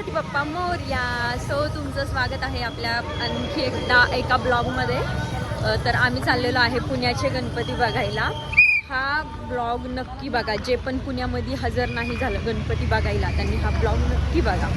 Ganpati Bappa Morya. So तुमचं स्वागत आहे आपल्या आणखी एकदा एका ब्लॉगमध्ये. तर आम्ही चाललेलो आहे पुण्याचे गणपती बघायला. हा ब्लॉग नक्की बघा. जे पण पुण्यामध्ये हजर नाही झालं गणपती बघायला त्यांनी हा ब्लॉग नक्की बघा.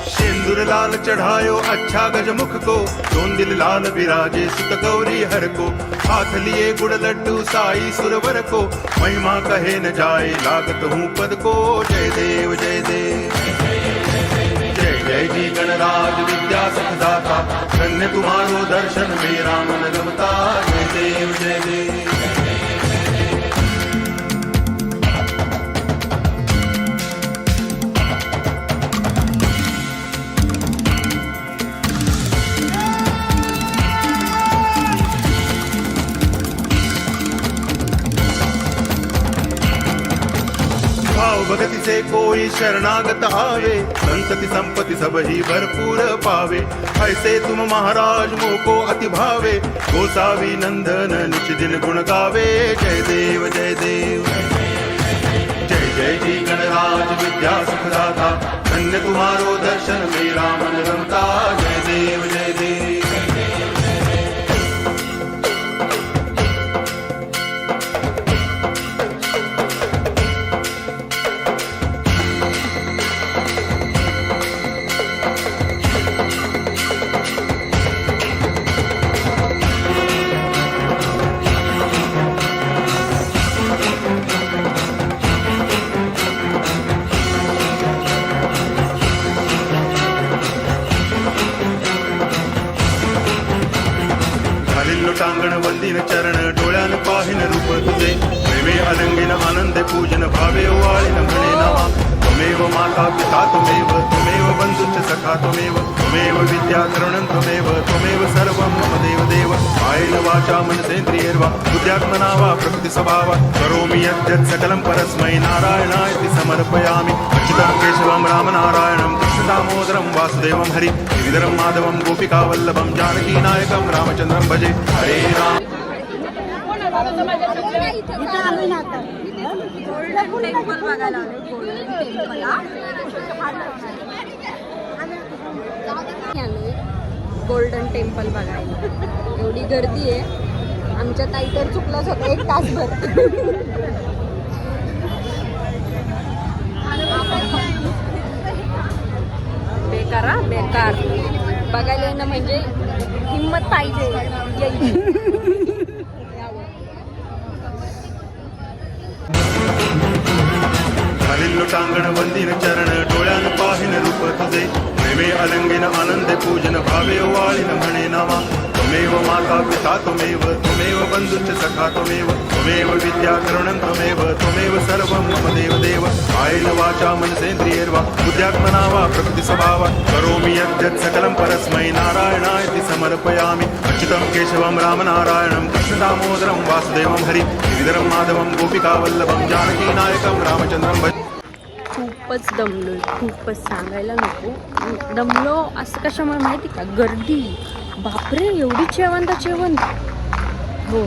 सिंदूर लाल चढ़ायो अच्छा गजमुख को, दोन दिल लाल विराजे सुत गौरी हर को, हाथ लिए गुड़ लड्डू साई सुरवर को, महिमा कहे न जाए लागत हूँ पद को। जय देव जय देव जय जय जी गणराज विद्या सुखदाता, धन्य तुम्हारो दर्शन मेरा मन रमता। जय देव जय देव भाव भगति से कोई शरणागत आवे, संतति संपत्ति सब ही भरपूर पावे। ऐसे तुम महाराज मोको अति भावे, गोसावी नंदन निच दिन गुण गावे। जय देव जय देव जय जय जी गणराज विद्या सुखदाता, धन्य तुम्हारो दर्शन मेरा मन रमता। जय देव जय देव टांगण वंदीन चरण, डोळ्यान पाहिन रूप तुझे, प्रेमे अलंगिन आनंद पूजन, भावे ओवाळीन म्हणे नामा। त्वमेव माता पिता त्वमेव, त्वमेव बंधुश्च सखा त्वमेव, त्वमेव विद्या करुणं त्वमेव, त्वमेव सर्वं मम देव देव। कायेन वाचा मनसेन्द्रियैर्वा बुद्ध्यात्मना वा प्रकृति स्वभावा, करोमि यद्यत् सकलं परस्मै नारायणायति समर्पयामि। अच्युतं केशवं रामनारायणं कृष्ण दामोदरं वासुदेवं हरि, गिरिधरं माधवं गोपिकावल्लभं जानकी नायकं रामचंद्रं भजे। हरे राम गोल्डन टेम्पल बघायला. एवढी गर्दी आहे. आमच्या ताई तर चुकलंच होतं एक तासभर. बेकार हा बेकार. बघायला येणं म्हणजे हिंमत पाहिजे. टांगण वंदीन चरण, डोळ्यान पाहिन रूप तुझे, प्रेमे अलंगिन आनंद पूजन, भावे ओवाळीन म्हणे नामा। त्वमेव माता पिता त्वमेव, त्वमेव बंधुश्च सखा त्वमेव, त्वमेव विद्या करुणं त्वमेव, त्वमेव सर्वं मम देव देव। कायेन वाचा मनसेन्द्रियैर्वा बुद्ध्यात्मना वा प्रकृति स्वभावा, करोमि यद्यत् सकलं परस्मै नारायणायति समर्पयामि। अच्युतं केशवं रामनारायणं कृष्ण दामोदरं वासुदेवं हरि, गिरिधरं माधवं गोपिकावल्लभं जानकी नायकं रामचंद्रं भजे। खूपच दमलो, खूपच सांगायला नको. दमलो असं कशामुळे माहिती का? गर्दी. बापरे एवढी जेवण हो.